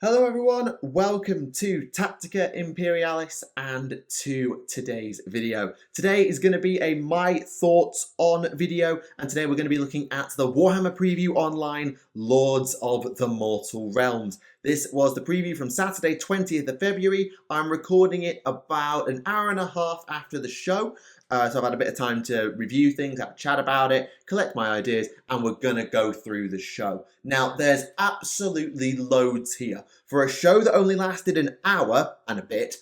Hello everyone, welcome to Tactica, Imperialis and to today's video. Today is going to be a my thoughts on video, and today we're going to be looking at the Warhammer preview online, Lords of the Mortal Realms. This was the preview from Saturday 20th of February. I'm recording it about an hour and a half after the show. So I've had a bit of time to review things, have a chat about it, collect my ideas, and we're going to go through the show. Now, there's absolutely loads here. For a show that only lasted an hour and a bit,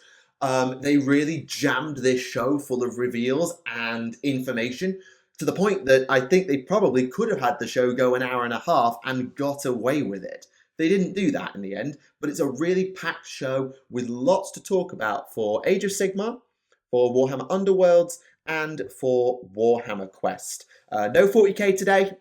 they really jammed this show full of reveals and information to the point that I think they probably could have had the show go an hour and a half and got away with it. They didn't do that in the end, but it's a really packed show with lots to talk about for Age of Sigmar, for Warhammer Underworlds, and for Warhammer Quest. No 40k today.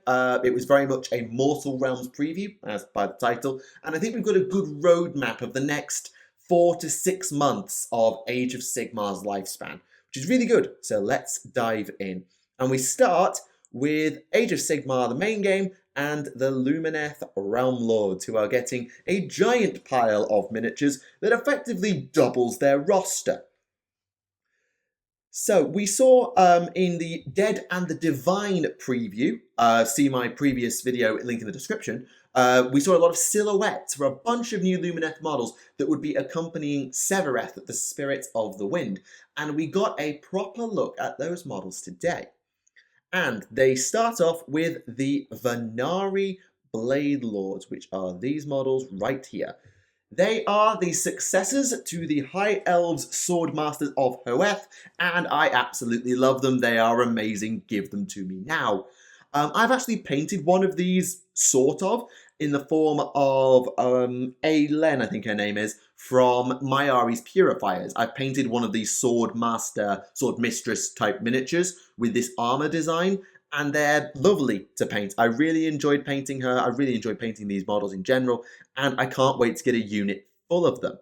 It was very much a Mortal Realms preview, as by the title, and I think we've got a good roadmap of the next 4 to 6 months of Age of Sigmar's lifespan, which is really good. So let's dive in. And we start with Age of Sigmar, the main game, and the Lumineth Realm Lords, who are getting a giant pile of miniatures that effectively doubles their roster. So we saw in the Dead and the Divine preview, see my previous video, link in the description, we saw a lot of silhouettes for a bunch of new Lumineth models that would be accompanying Severeth, the Spirit of the Wind. And we got a proper look at those models today. And they start off with the Vanari Bladelords, which are these models right here. They are the successors to the High Elves Swordmasters of Hoeth, and I absolutely love them. They are amazing. Give them to me now. I've actually painted one of these, sort of, in the form of Alen, I think her name is, from Myari's Purifiers. I've painted one of these Swordmaster, Swordmistress type miniatures with this armor design, and they're lovely to paint. I really enjoyed painting her. I really enjoyed painting these models in general, and I can't wait to get a unit full of them.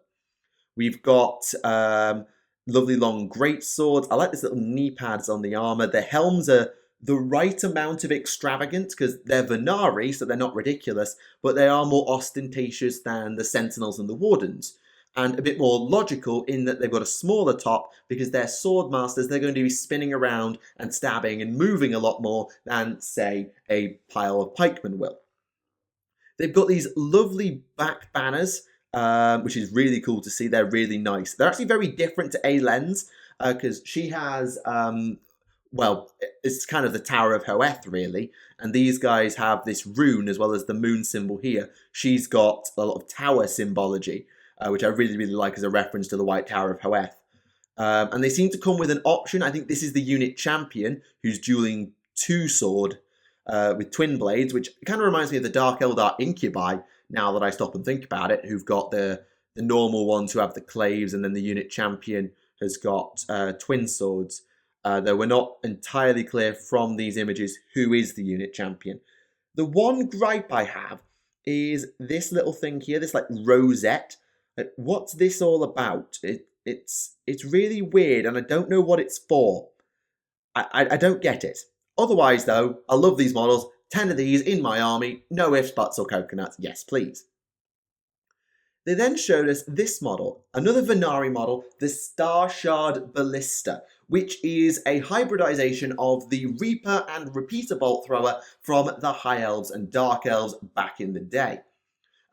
We've got lovely long great swords. I like this little knee pads on the armor. The helms are the right amount of extravagant because they're Vanari, so they're not ridiculous, but they are more ostentatious than the Sentinels and the Wardens. And a bit more logical in that they've got a smaller top because they're sword masters. They're going to be spinning around and stabbing and moving a lot more than, say, a pile of pikemen will. They've got these lovely back banners, which is really cool to see. They're really nice. They're actually very different to Alen's because she has, well, it's kind of the Tower of Hoeth, really. And these guys have this rune as well as the moon symbol here. She's got a lot of tower symbology, which I really, really like as a reference to the White Tower of Hoeth. And they seem to come with an option. I think this is the unit champion who's dueling two sword with twin blades, which kind of reminds me of the Dark Eldar Incubi, now that I stop and think about it, who've got the normal ones who have the claves, and then the unit champion has got twin swords. Though we're not entirely clear from these images who is the unit champion. The one gripe I have is this little thing here, this like rosette. What's this all about? It's really weird, and I don't know what it's for. I don't get it. Otherwise, though, I love these models. 10 of these in my army. No ifs, buts, or coconuts. Yes, please. They then showed us this model, another Vanari model, the Star Shard Ballista, which is a hybridization of the Reaper and Repeater Bolt Thrower from the High Elves and Dark Elves back in the day.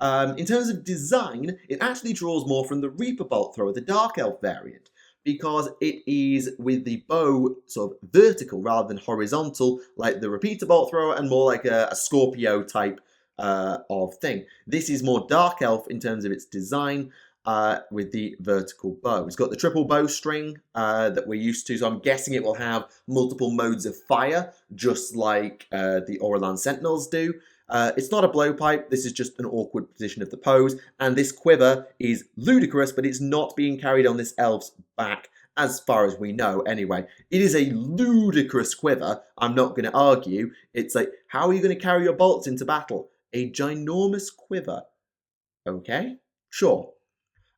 In terms of design, it actually draws more from the Reaper Bolt Thrower, the Dark Elf variant, because it is with the bow sort of vertical rather than horizontal, like the Repeater Bolt Thrower, and more like a Scorpio type of thing. This is more Dark Elf in terms of its design, with the vertical bow. It's got the triple bowstring that we're used to, so I'm guessing it will have multiple modes of fire, just like the Auralan Sentinels do. It's not a blowpipe, this is just an awkward position of the pose, and this quiver is ludicrous, but it's not being carried on this elf's back, as far as we know anyway. It is a ludicrous quiver, I'm not going to argue. It's like, how are you going to carry your bolts into battle? A ginormous quiver. Okay, sure.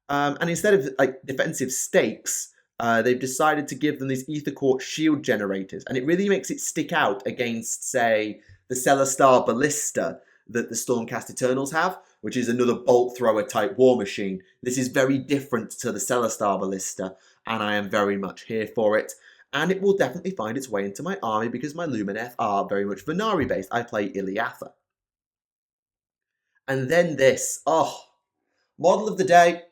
And instead of like defensive stakes, they've decided to give them these ether quartz shield generators, and it really makes it stick out against, say, the Celestar Ballista that the Stormcast Eternals have, which is another bolt thrower type war machine. This is very different to the Celestar Ballista, and I am very much here for it. And it will definitely find its way into my army because my Lumineth are very much Vanari based. I play Iliatha. And then this. Oh, model of the day.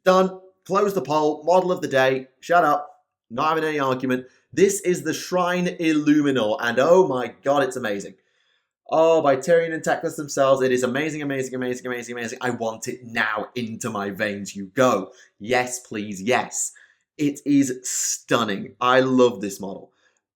Done. Close the poll. Model of the day. Shut up. Not having any argument. This is the Shrine Illuminor, and oh my god, it's amazing. Oh, by Tyrion and Teclis themselves, it is amazing, amazing, amazing, amazing, amazing. I want it now. Into my veins you go. Yes, please, yes. It is stunning. I love this model.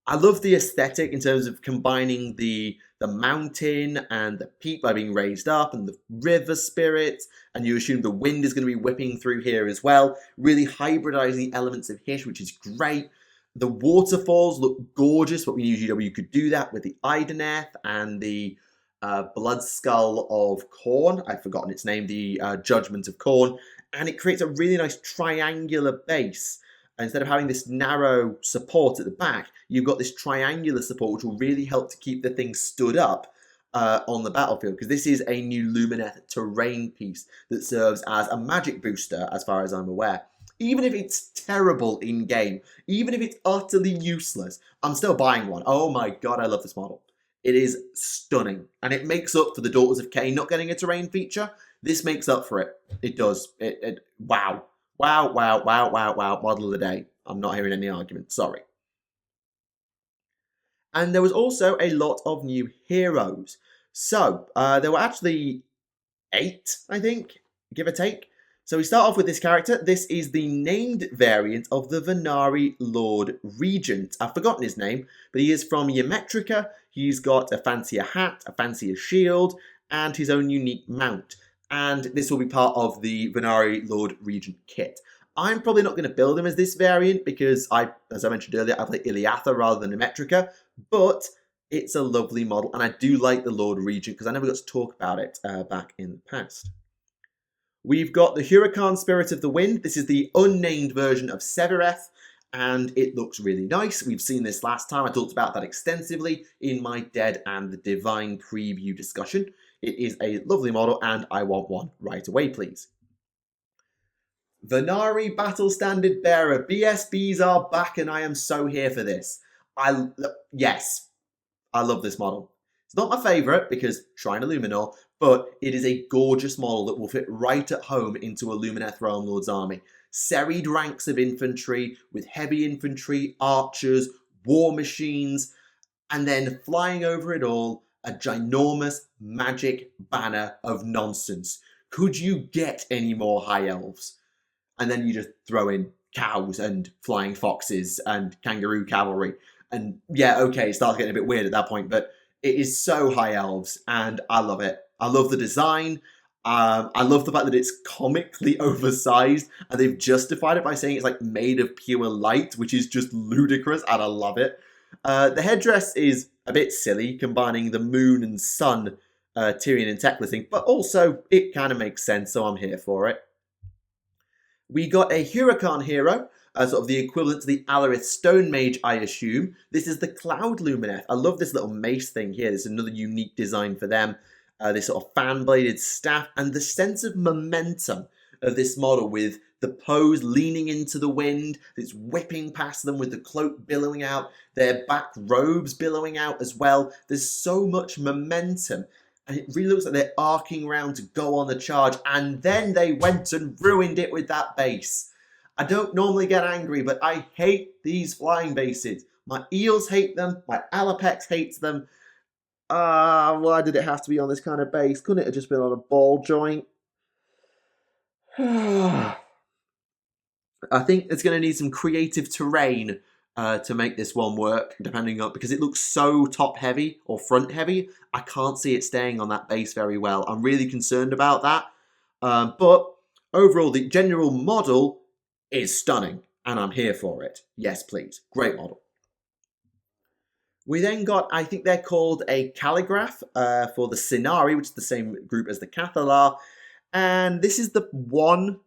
I love the aesthetic in terms of combining the mountain and the peak by being raised up and the river spirit, and you assume the wind is going to be whipping through here as well, really hybridizing the elements of Hish, which is great. The waterfalls look gorgeous, but we knew GW could do that with the Ideneth and the Blood Skull of Khorne. I've forgotten its name, the Judgment of Khorne, and it creates a really nice triangular base. Instead of having this narrow support at the back, you've got this triangular support, which will really help to keep the thing stood up on the battlefield, because this is a new Lumineth terrain piece that serves as a magic booster, as far as I'm aware. Even if it's terrible in-game, even if it's utterly useless, I'm still buying one. Oh my god, I love this model. It is stunning, and it makes up for the Daughters of Cain not getting a terrain feature. This makes up for it. It does. Wow. Wow, wow, wow, wow, wow. Model of the day. I'm not hearing any argument. Sorry. And there was also a lot of new heroes. So, there were actually 8, I think, give or take. So we start off with this character. This is the named variant of the Vanari Lord Regent. I've forgotten his name, but he is from Ymetrica. He's got a fancier hat, a fancier shield, and his own unique mount. And this will be part of the Vanari Lord Regent kit. I'm probably not going to build him as this variant because as I mentioned earlier, I play Iliatha rather than Ymetrica, but it's a lovely model, and I do like the Lord Regent because I never got to talk about it back in the past. We've got the Huracan Spirit of the Wind. This is the unnamed version of Sevireth, and it looks really nice. We've seen this last time. I talked about that extensively in my Dead and the Divine preview discussion. It is a lovely model, and I want one right away, please. Vanari Battle Standard Bearer. BSBs are back, and I am so here for this. Yes, I love this model. It's not my favourite because Shrine Illuminor, but it is a gorgeous model that will fit right at home into a Lumineth Realm Lord's army. Serried ranks of infantry with heavy infantry, archers, war machines, and then flying over it all, a ginormous magic banner of nonsense. Could you get any more high elves? And then you just throw in cows and flying foxes and kangaroo cavalry. And yeah, okay, it starts getting a bit weird at that point, but it is so high elves, and I love it. I love the design. I love the fact that it's comically oversized, and they've justified it by saying it's like made of pure light, which is just ludicrous, and I love it. The headdress is a bit silly, combining the moon and sun Tyrion and Teclis thing, but also it kind of makes sense, so I'm here for it. We got a Huracan hero, sort of the equivalent to the Alarith Stone Mage, I assume. This is the Cloud Lumineth. I love this little mace thing here. This is another unique design for them. This sort of fan-bladed staff, and the sense of momentum of this model with the pose leaning into the wind, it's whipping past them with the cloak billowing out, their back robes billowing out as well. There's so much momentum, and it really looks like they're arcing around to go on the charge, and then they went and ruined it with that base. I don't normally get angry, but I hate these flying bases. My Eels hate them, my Alapex hates them. Why did it have to be on this kind of base? Couldn't it have just been on a ball joint? I think it's going to need some creative terrain to make this one work, depending on, because it looks so top heavy or front heavy. I can't see it staying on that base very well. I'm really concerned about that. But overall, the general model is stunning, and I'm here for it. Yes, please. Great model. We then got, I think they're called a Calligraph for the Sinari, which is the same group as the Cathalar. And this is the one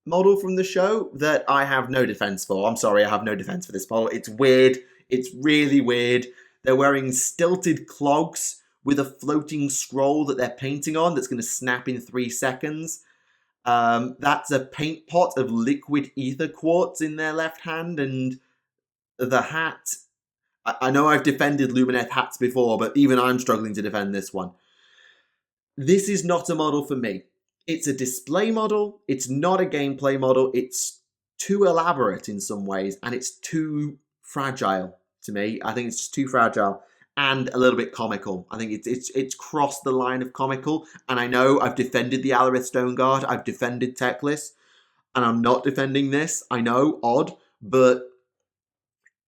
model from the show that I have no defense for. I'm sorry, I have no defense for this model. It's weird. It's really weird. They're wearing stilted clogs with a floating scroll that they're painting on that's going to snap in 3 seconds. That's a paint pot of liquid ether quartz in their left hand, and the hat. I know I've defended Lumineth hats before, but even I'm struggling to defend this one. This is not a model for me. It's a display model, it's not a gameplay model, it's too elaborate in some ways, and it's too fragile to me. I think it's just too fragile and a little bit comical. I think it's crossed the line of comical, and I know I've defended the Alarith Stoneguard, I've defended Teclis, and I'm not defending this. I know, odd, but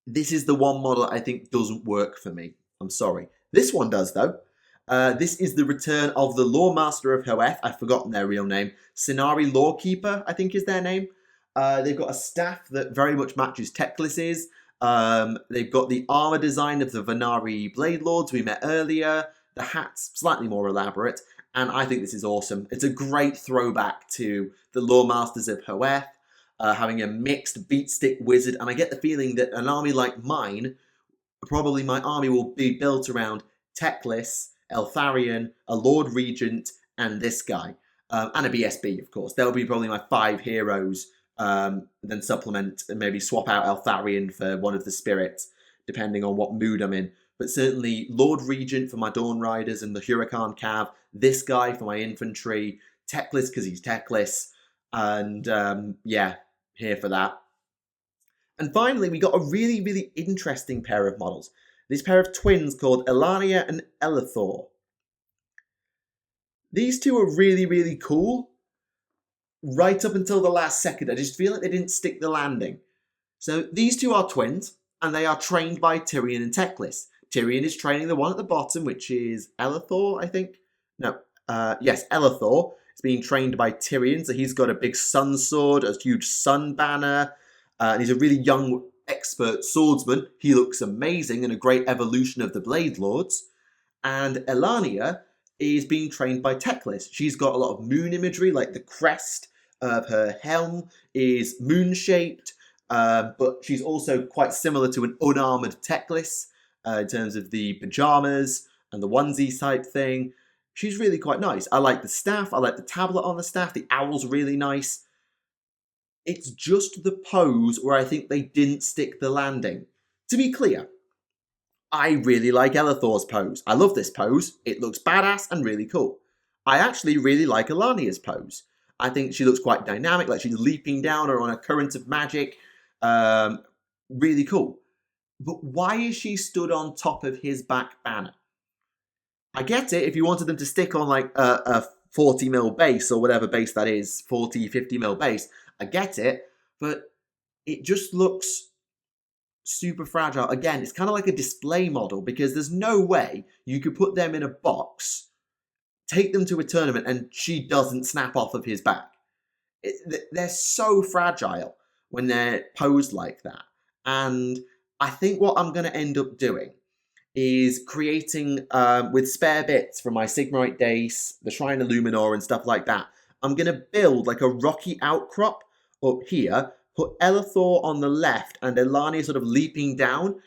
this is the one model I think doesn't work for me. I'm sorry. This one does, though. This is the return of the Lawmaster of Hoeth. I've forgotten their real name. Vanari Lawkeeper, I think is their name. They've got a staff that very much matches Teclis's. They've got the armor design of the Vanari Bladelords we met earlier. The hat's slightly more elaborate, and I think this is awesome. It's a great throwback to the Lawmasters of Hoeth, having a mixed beatstick wizard, and I get the feeling that an army like mine, probably my army will be built around Teclis, Eltharion, a Lord Regent, and this guy. And a BSB, of course. They'll be probably my 5 heroes, then supplement and maybe swap out Eltharion for one of the spirits, depending on what mood I'm in. But certainly Lord Regent for my Dawn Riders and the Huracan Cav, this guy for my infantry, Teclis because he's Teclis, and yeah, here for that. And finally, we got a really, really interesting pair of models. This pair of twins called Elania and Elithor. These two are really, really cool. Right up until the last second, I just feel like they didn't stick the landing. So these two are twins, and they are trained by Tyrion and Teclis. Tyrion is training the one at the bottom, which is Elithor, I think. No, yes, Elithor. It's being trained by Tyrion, so he's got a big sun sword, a huge sun banner, and he's a really young, expert swordsman. He looks amazing and a great evolution of the Bladelords. And Elania is being trained by Teclis. She's got a lot of moon imagery, like the crest of her helm is moon-shaped, but she's also quite similar to an unarmored Teclis in terms of the pajamas and the onesie type thing. She's really quite nice. I like the staff. I like the tablet on the staff. The owl's really nice. It's just the pose where I think they didn't stick the landing. To be clear, I really like Elithor's pose. I love this pose. It looks badass and really cool. I actually really like Elania's pose. I think she looks quite dynamic, like she's leaping down or on a current of magic. Really cool. But why is she stood on top of his back banner? I get it if you wanted them to stick on like a 40mm base or whatever base that is, 40, 50mm base. I get it, but it just looks super fragile. Again, it's kind of like a display model because there's no way you could put them in a box, take them to a tournament, and she doesn't snap off of his back. They're so fragile when they're posed like that. And I think what I'm going to end up doing is creating, with spare bits from my Sigmarite Dace, the Shrine of Luminor and stuff like that, I'm going to build like a rocky outcrop up here, put Elithor on the left and Elania sort of leaping down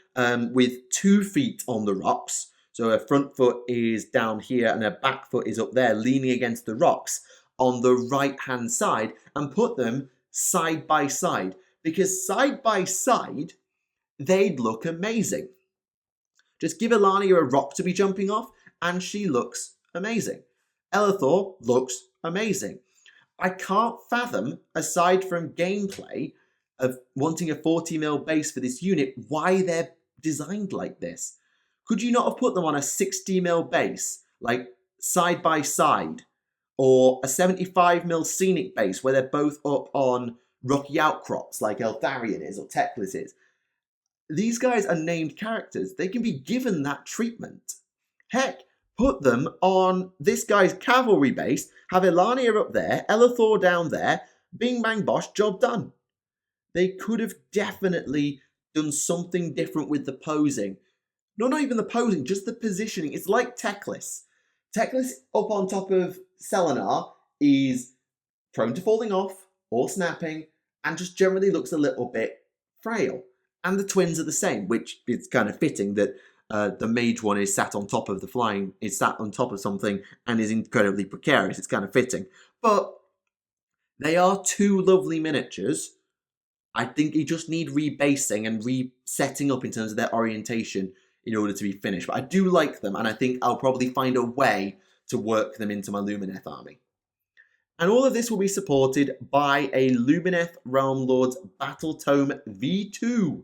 with 2 feet on the rocks. So her front foot is down here and her back foot is up there leaning against the rocks on the right hand side, and put them side by side, because side by side they'd look amazing. Just give Elania a rock to be jumping off and she looks amazing. Elithor looks amazing. I can't fathom, aside from gameplay of wanting a 40mm base for this unit, why they're designed like this. Could you not have put them on a 60mm base, like side by side, or a 75mm scenic base where they're both up on rocky outcrops like Eltharion is or Teclis is? These guys are named characters. They can be given that treatment. Heck, put them on this guy's cavalry base, have Elania up there, Elithor down there, bing bang bosh, job done. They could have definitely done something different with the posing. No, not even the posing, just the positioning. It's like Teclis. Teclis up on top of Selenar is prone to falling off or snapping and just generally looks a little bit frail. And the twins are the same, which is kind of fitting that the mage one is sat on top of the flying, is sat on top of something and is incredibly precarious. It's kind of fitting. But they are two lovely miniatures. I think you just need rebasing and resetting up in terms of their orientation in order to be finished. But I do like them, and I think I'll probably find a way to work them into my Lumineth army. And all of this will be supported by a Lumineth Realm Lords Battle Tome V2.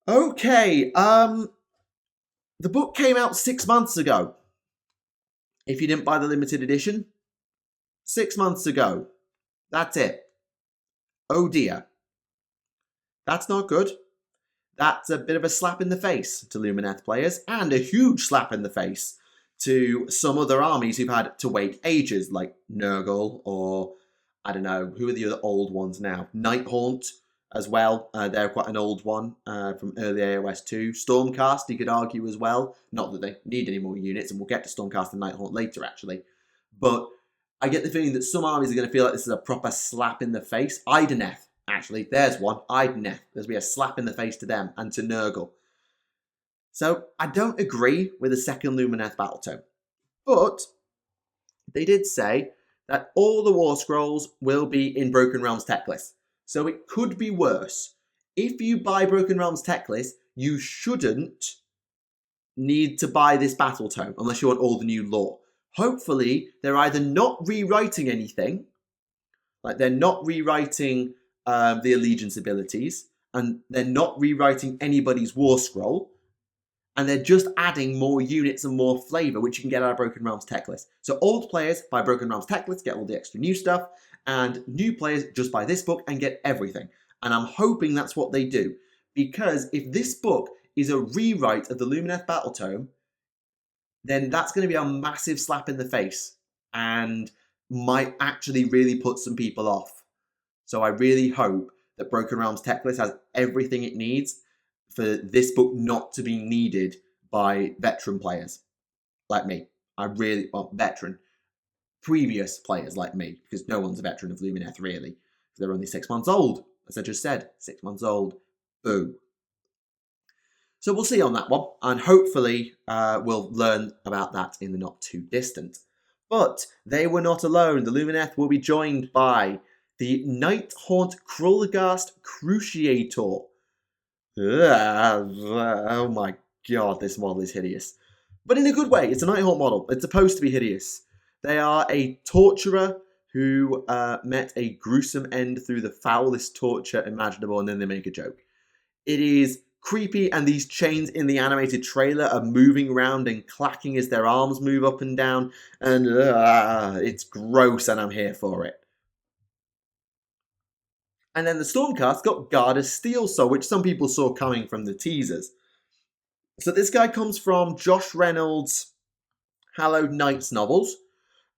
Okay, the book came out 6 months ago. If you didn't buy the limited edition, 6 months ago. That's it. Oh dear. That's not good. That's a bit of a slap in the face to Lumineth players, and a huge slap in the face to some other armies who've had to wait ages, like Nurgle, or, I don't know, who are the other old ones now? Nighthaunt as well. They're quite an old one from early AOS 2. Stormcast, you could argue as well. Not that they need any more units, and we'll get to Stormcast and Nighthaunt later, actually. But I get the feeling that some armies are going to feel like this is a proper slap in the face. Idoneth, actually, there's one. Idoneth. There's going to be a slap in the face to them and to Nurgle. So I don't agree with the second Lumineth Battle Tome. But they did say that all the War Scrolls will be in Broken Realms tech list. So it could be worse. If you buy Broken Realms tech list, you shouldn't need to buy this Battle Tome unless you want all the new lore. Hopefully, they're either not rewriting anything, like they're not rewriting the Allegiance abilities, and they're not rewriting anybody's War Scroll, and they're just adding more units and more flavour, which you can get out of Broken Realms tech list. So old players buy Broken Realms tech list, get all the extra new stuff, and new players just buy this book and get everything. And I'm hoping that's what they do, because if this book is a rewrite of the Lumineth Battle Tome, then that's going to be a massive slap in the face and might actually really put some people off. So I really hope that Broken Realms tech list has everything it needs for this book not to be needed by veteran players like me. Previous players like me, because no one's a veteran of Lumineth really. They're only 6 months old, as I just said, 6 months old. Boo. So we'll see on that one, and hopefully we'll learn about that in the not too distant. But they were not alone. The Lumineth will be joined by the Nighthaunt Krulgast Cruciator. Oh my god, this model is hideous. But in a good way. It's a Nighthaunt model. It's supposed to be hideous. They are a torturer who met a gruesome end through the foulest torture imaginable, and then they make a joke. It is creepy, and these chains in the animated trailer are moving around and clacking as their arms move up and down, and it's gross, and I'm here for it. And then the Stormcast got Guard of Steel Soul, which some people saw coming from the teasers. So this guy comes from Josh Reynolds' Hallowed Knights novels,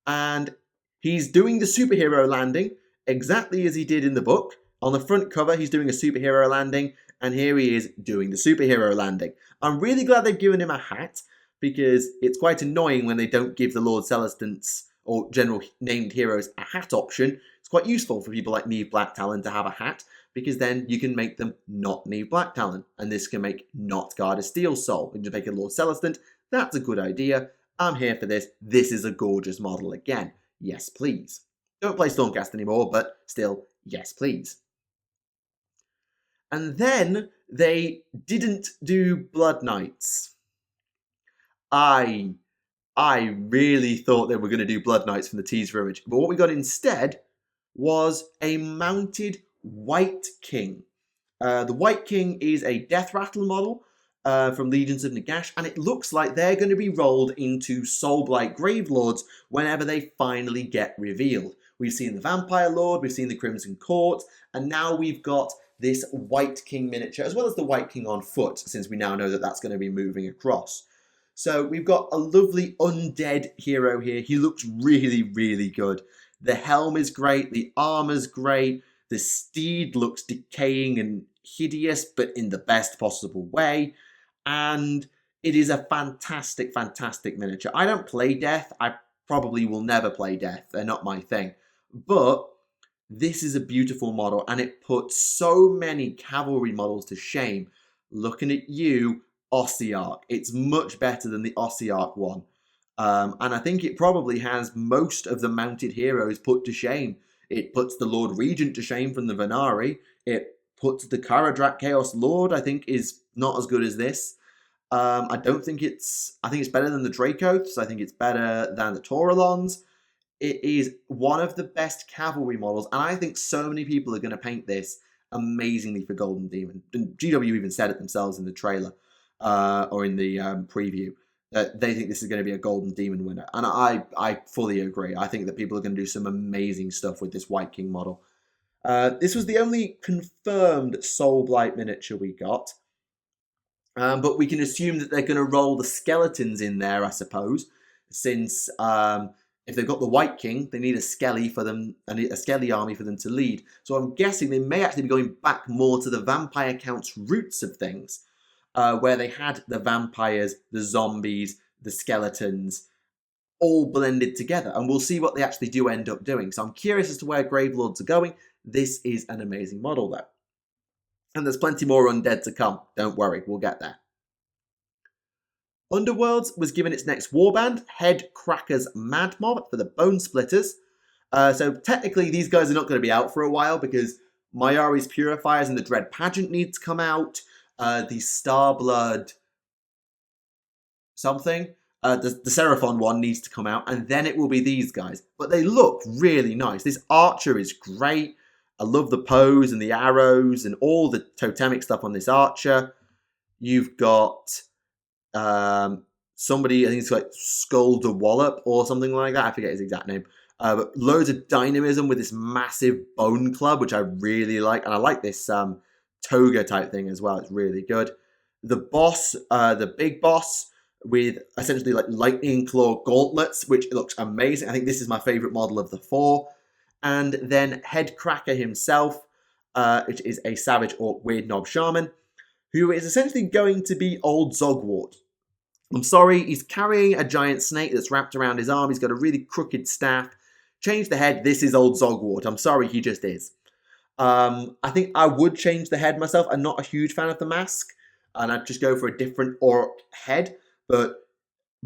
and he's doing the superhero landing exactly as he did in the book. On the front cover, he's doing a superhero landing, and here he is doing the superhero landing. I'm really glad they've given him a hat, because it's quite annoying when they don't give the Lord Celestants or general named heroes a hat option. It's quite useful for people like Neve Blacktalon to have a hat, because then you can make them not Neve Blacktalon, and this can make not Guard of Steel Soul. You can make a Lord Celestant. That's a good idea. I'm here for this. This is a gorgeous model again. Yes, please. Don't play Stormcast anymore, but still, yes, please. And then they didn't do Blood Knights. I really thought they were going to do Blood Knights from the teaser image, but what we got instead was a mounted White King. The White King is a Death Rattle model from Legions of Nagash, and it looks like they're going to be rolled into Soulblight Gravelords whenever they finally get revealed. We've seen the Vampire Lord, we've seen the Crimson Court, and now we've got this White King miniature, as well as the White King on foot, since we now know that that's going to be moving across. So we've got a lovely undead hero here. He looks really, really good. The helm is great, the armor's great, the steed looks decaying and hideous, but in the best possible way. And it is a fantastic, fantastic miniature. I don't play Death. I probably will never play Death. They're not my thing. But this is a beautiful model, and it puts so many cavalry models to shame. Looking at you, Ossiarch. It's much better than the Ossiarch one. And I think it probably has most of the mounted heroes put to shame. It puts the Lord Regent to shame from the Vanari. It puts the Karadrak Chaos Lord, I think, is not as good as this. I think it's better than the Dracoths. I think it's better than the Taurolons. It is one of the best cavalry models, and I think so many people are going to paint this amazingly for Golden Demon. And GW even said it themselves in the trailer or in the preview that they think this is going to be a Golden Demon winner, and I fully agree. I think that people are going to do some amazing stuff with this White King model. This was the only confirmed Soul Blight miniature we got. But we can assume that they're going to roll the skeletons in there, I suppose, since if they've got the White King, they need a Skelly for them, a Skelly army for them to lead. So I'm guessing they may actually be going back more to the Vampire Count's roots of things, where they had the vampires, the zombies, the skeletons, all blended together. And we'll see what they actually do end up doing. So I'm curious as to where Gravelords are going. This is an amazing model, though. And there's plenty more undead to come. Don't worry, we'll get there. Underworlds was given its next warband, Headcracker's Mad Mob for the Bonesplitters. So technically these guys are not going to be out for a while because Mayari's Purifiers and the Dread Pageant need to come out. The Starblood something. The Seraphon one needs to come out, and then it will be these guys. But they look really nice. This Archer is great. I love the pose and the arrows and all the totemic stuff on this Archer. You've got somebody, I think it's like Skull de Wallop or something like that. I forget his exact name. But loads of dynamism with this massive bone club, which I really like. And I like this toga type thing as well. It's really good. The boss, the big boss, with essentially like lightning claw gauntlets, which looks amazing. I think this is my favorite model of the four. And then Headcracker himself, which is a Savage Orc Weird Knob Shaman, who is essentially going to be old Zogwart. I'm sorry, he's carrying a giant snake that's wrapped around his arm. He's got a really crooked staff. Change the head, this is old Zogwart. I'm sorry, he just is. I think I would change the head myself. I'm not a huge fan of the mask, and I'd just go for a different orc head, but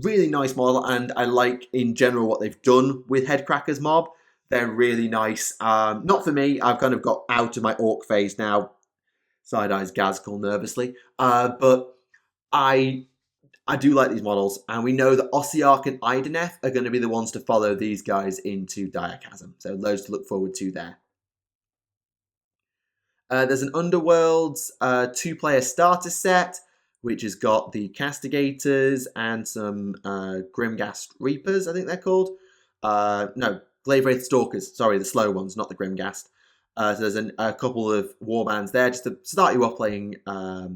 really nice model, and I like, in general, what they've done with Headcracker's mob. They're really nice. Not for me. I've kind of got out of my orc phase now. Side-eyes Gazkul nervously. But I do like these models. And we know that Ossiarch and Ideneth are going to be the ones to follow these guys into Diachasm. So loads to look forward to there. There's an Underworlds 2-player starter set, which has got the Castigators and some Grimghast Reapers, I think they're called. No. Glavewraith Stalkers, sorry, the slow ones, not the Grimghast. So there's a couple of warbands there just to start you off playing. They're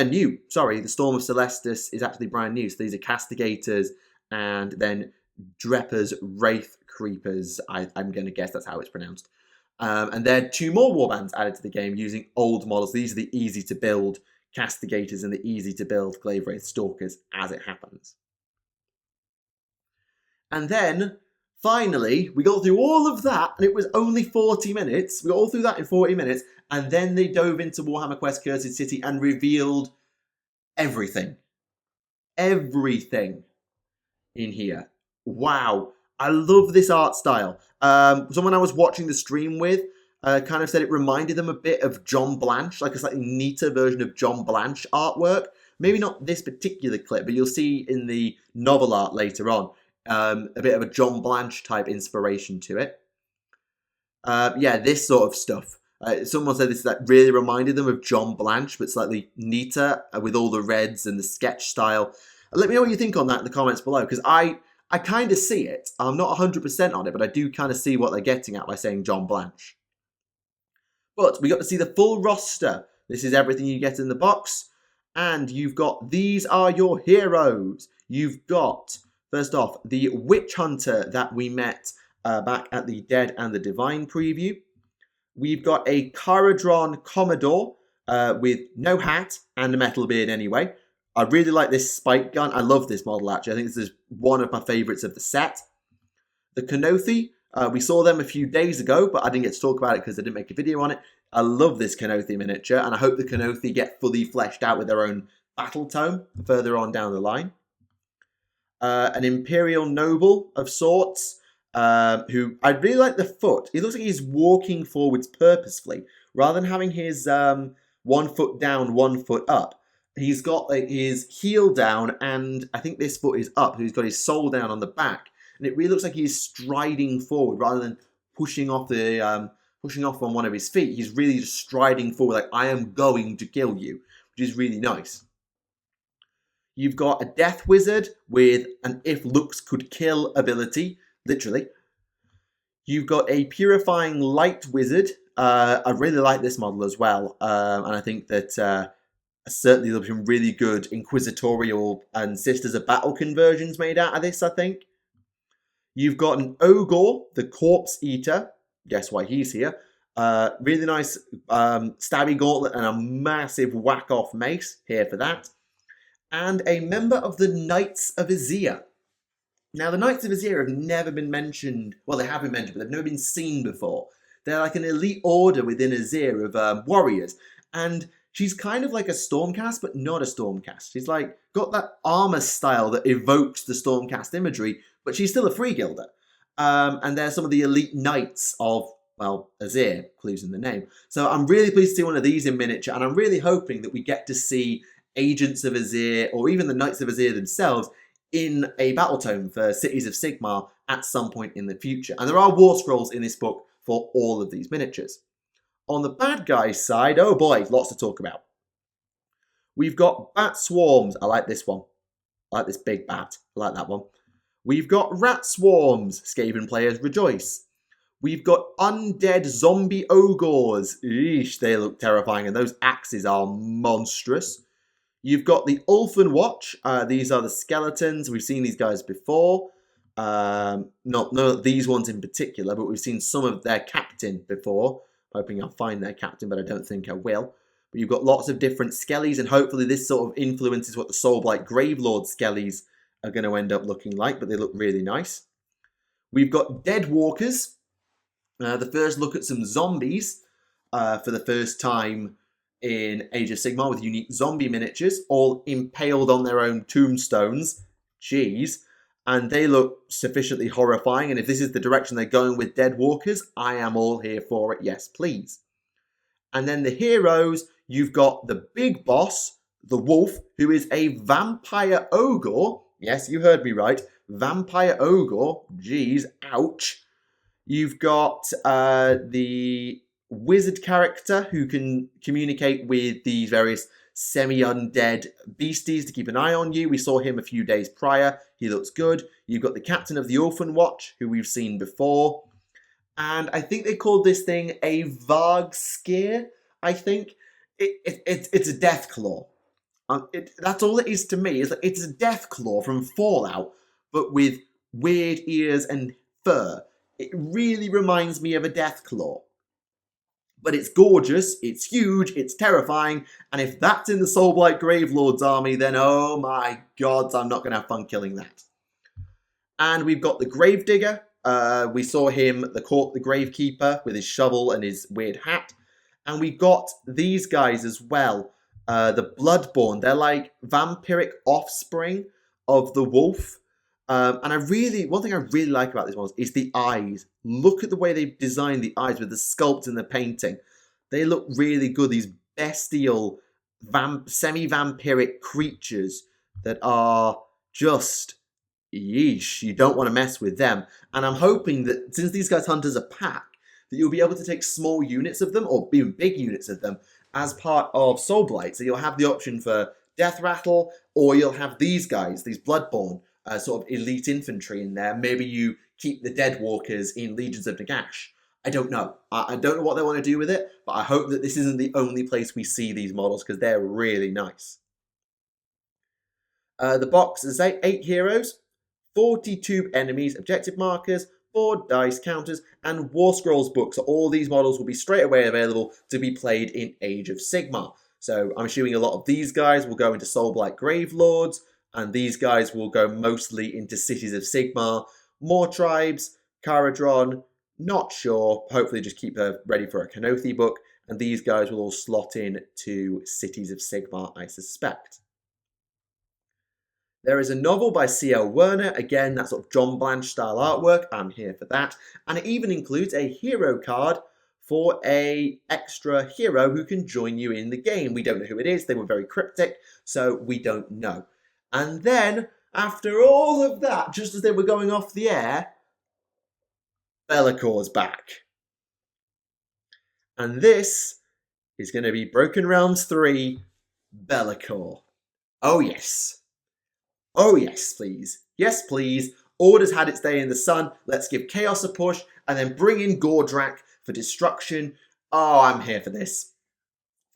new. Sorry, the Storm of Celestus is actually brand new. So these are Castigators and then Dreppers, Wraith Creepers. I'm going to guess that's how it's pronounced. And then 2 more warbands added to the game using old models. These are the easy to build Castigators and the easy to build Glavewraith Stalkers as it happens. And then, finally, we got through all of that, and it was only 40 minutes. We got all through that in 40 minutes, and then they dove into Warhammer Quest Cursed City and revealed everything. Everything in here. Wow. I love this art style. Someone I was watching the stream with kind of said it reminded them a bit of John Blanche, like a slightly neater version of John Blanche artwork. Maybe not this particular clip, but you'll see in the novel art later on. A bit of a John Blanche type inspiration to it. Yeah, this sort of stuff. Someone said this that really reminded them of John Blanche, but slightly neater with all the reds and the sketch style. Let me know what you think on that in the comments below, because I kind of see it. I'm not 100% on it, but I do kind of see what they're getting at by saying John Blanche. But we got to see the full roster. This is everything you get in the box. And you've got, these are your heroes. You've got, first off, the Witch Hunter that we met back at the Dead and the Divine preview. We've got a Caradron Commodore with no hat and a metal beard anyway. I really like this spike gun. I love this model, actually. I think this is one of my favourites of the set. The Kenothi We saw them a few days ago, but I didn't get to talk about it because I didn't make a video on it. I love this Kenothi miniature, and I hope the Kenothi get fully fleshed out with their own battle tome further on down the line. An Imperial Noble of sorts, who I really like the foot. He looks like he's walking forwards purposefully, rather than having his 1 foot down, 1 foot up. He's got like his heel down, and I think this foot is up. He's got his sole down on the back, and it really looks like he's striding forward rather than pushing off on one of his feet. He's really just striding forward, like I am going to kill you, which is really nice. You've got a Death Wizard with an if looks could kill ability, literally. You've got a Purifying Light Wizard. I really like this model as well, and I think that certainly there'll be some really good Inquisitorial and Sisters of Battle conversions made out of this, I think. You've got an Ogre, the Corpse Eater. Guess why he's here. Really nice stabby gauntlet and a massive whack-off mace. Here for that. And a member of the Knights of Azir. Now, the Knights of Azir have never been mentioned. Well, they have been mentioned, but they've never been seen before. They're like an elite order within Azir of warriors. And she's kind of like a Stormcast, but not a Stormcast. She's like got that armor style that evokes the Stormcast imagery, but she's still a free guilder. And they're some of the elite knights of, well, Azir, clues in the name. So I'm really pleased to see one of these in miniature, and I'm really hoping that we get to see Agents of Azir, or even the Knights of Azir themselves, in a battle tome for Cities of Sigmar at some point in the future. And there are war scrolls in this book for all of these miniatures. On the bad guys side, oh boy, lots to talk about. We've got Bat Swarms. I like this one. I like this big bat. I like that one. We've got Rat Swarms. Skaven players rejoice. We've got Undead Zombie Ogres. Eesh, they look terrifying, and those axes are monstrous. You've got the Ulfen Watch. These are the skeletons. We've seen these guys before. Not these ones in particular, but we've seen some of their captain before. Hoping I'll find their captain, but I don't think I will. But you've got lots of different skellies, and hopefully this sort of influences what the Soulblight Gravelord skellies are going to end up looking like, but they look really nice. We've got Dead Walkers. The first look at some zombies for the first time in Age of Sigmar with unique zombie miniatures, all impaled on their own tombstones. Jeez. And they look sufficiently horrifying, and if this is the direction they're going with Dead Walkers, I am all here for it, yes please. And then the heroes, you've got the big boss, the Wolf, who is a Vampire Ogre. Yes, you heard me right. Vampire Ogre. Jeez, ouch. You've got the Wizard character who can communicate with these various semi-undead beasties to keep an eye on you. We saw him a few days prior. He looks good. You've got the captain of the Orphan Watch, who we've seen before. And I think they called this thing a Vargskir, I think. It's a death claw. That's all it is to me. It's a death claw from Fallout, but with weird ears and fur. It really reminds me of a death claw. But it's gorgeous, it's huge, it's terrifying, and if that's in the Soulblight Gravelord's army, then oh my gods, I'm not going to have fun killing that. And we've got the Gravedigger. We saw him, the Gravekeeper, with his shovel and his weird hat. And we got these guys as well, the Bloodborne. They're like vampiric offspring of the wolf. And one thing I really like about this one is the eyes. Look at the way they've designed the eyes with the sculpt and the painting. They look really good. These bestial, semi-vampiric creatures that are just, yeesh, you don't want to mess with them. And I'm hoping that since these guys hunt as a pack, that you'll be able to take small units of them, or even big units of them, as part of Soulblight. So you'll have the option for Death Rattle, or you'll have these guys, these Bloodborne, sort of elite infantry in there. Maybe you keep the Dead Walkers in Legions of Nagash. I don't know. I don't know what they want to do with it, but I hope that this isn't the only place we see these models, because they're really nice. The box is 8 heroes, 42 enemies, objective markers, 4 dice counters, and War Scrolls books. So all these models will be straight away available to be played in Age of Sigmar. So I'm assuming a lot of these guys will go into Soulblight Gravelords, and these guys will go mostly into Cities of Sigmar, more tribes, Caradron, not sure. Hopefully just keep her ready for a Kenothi book. And these guys will all slot in to Cities of Sigmar, I suspect. There is a novel by C.L. Werner, again, that sort of John Blanche style artwork. I'm here for that. And it even includes a hero card for a extra hero who can join you in the game. We don't know who it is. They were very cryptic, so we don't know. And then, after all of that, just as they were going off the air, Be'lakor's back. And this is going to be Broken Realms 3 Be'lakor. Oh, yes. Oh, yes, please. Yes, please. Order's had its day in the sun. Let's give Chaos a push and then bring in Gordrak for destruction. Oh, I'm here for this.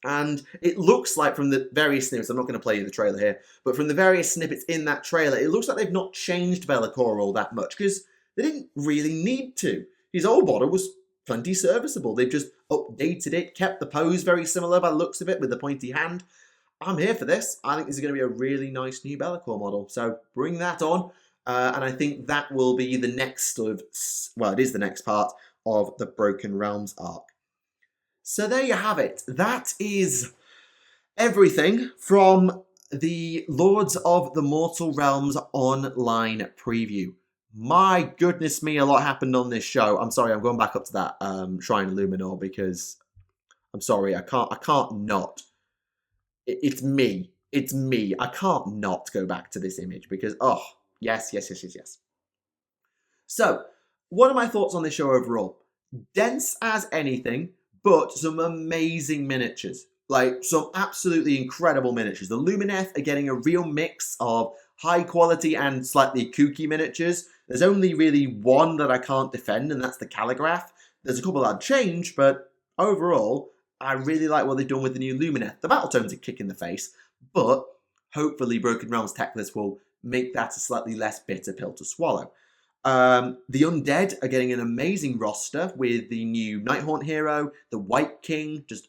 And it looks like from the various snippets, I'm not going to play you the trailer here, but from the various snippets in that trailer, it looks like they've not changed Be'lakor all that much because they didn't really need to. His old model was plenty serviceable. They've just updated it, kept the pose very similar by the looks of it with the pointy hand. I'm here for this. I think this is going to be a really nice new Be'lakor model. So bring that on. And I think that will be the next sort of, well, it is the next part of the Broken Realms arc. So there you have it. That is everything from the Lords of the Mortal Realms online preview. My goodness me, a lot happened on this show. I'm sorry, I'm going back up to that Shrine of Luminor because I'm sorry, I can't not. It's me. It's me. I can't not go back to this image because, oh, yes. So, what are my thoughts on this show overall? Dense as anything, but some amazing miniatures. Like, some absolutely incredible miniatures. The Lumineth are getting a real mix of high quality and slightly kooky miniatures. There's only really one that I can't defend, and that's the Calligraph. There's a couple that I'd change, but overall, I really like what they've done with the new Lumineth. The Battletone's a kick in the face, but hopefully Broken Realms Techless will make that a slightly less bitter pill to swallow. The Undead are getting an amazing roster with the new Nighthaunt hero, the White King, just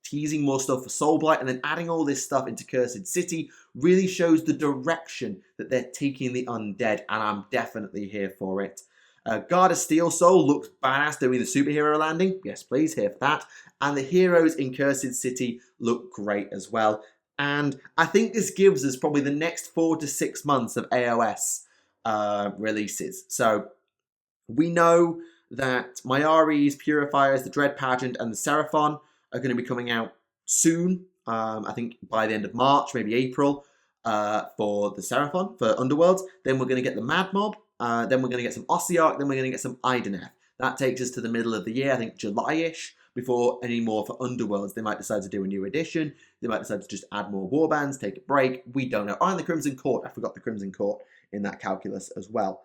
teasing more stuff for Soulblight, and then adding all this stuff into Cursed City really shows the direction that they're taking the Undead, and I'm definitely here for it. Guard of Steel Soul looks badass doing the superhero landing. Yes, please, here for that. And the heroes in Cursed City look great as well. And I think this gives us probably the next 4 to 6 months of AOS releases. So we know that Myari's, Purifiers, the Dread Pageant, and the Seraphon are going to be coming out soon. I think by the end of March, maybe April, for the Seraphon, for Underworlds. Then we're going to get the Mad Mob. Then we're going to get some Ossiarch, then we're going to get some Ideneth. That takes us to the middle of the year, I think July-ish, before any more for Underworlds. They might decide to do a new edition. They might decide to just add more warbands, take a break. We don't know. Oh, and the Crimson Court. I forgot the Crimson Court in that calculus as well.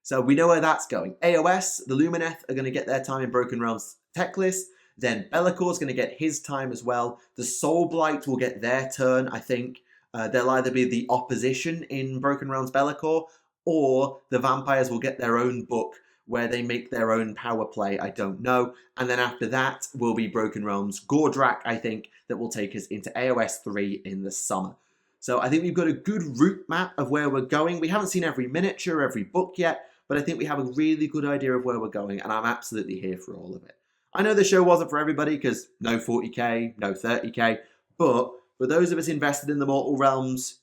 So we know where that's going. AOS, the Lumineth are going to get their time in Broken Realms Techless. Then Be'lakor's going to get his time as well. The Soulblight will get their turn, I think. They'll either be the opposition in Broken Realms Be'lakor, or the Vampires will get their own book where they make their own power play. I don't know. And then after that will be Broken Realms Gordrak, I think, that will take us into AOS 3 in the summer. So I think we've got a good route map of where we're going. We haven't seen every miniature, every book yet, but I think we have a really good idea of where we're going, and I'm absolutely here for all of it. I know the show wasn't for everybody because no 40k, no 30k, but for those of us invested in the Mortal Realms,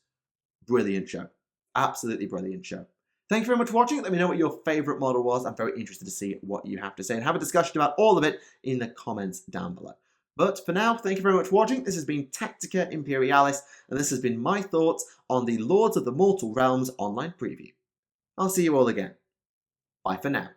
brilliant show. Absolutely brilliant show. Thank you very much for watching. Let me know what your favourite model was. I'm very interested to see what you have to say and have a discussion about all of it in the comments down below. But for now, thank you very much for watching. This has been Tactica Imperialis, and this has been my thoughts on the Lords of the Mortal Realms online preview. I'll see you all again. Bye for now.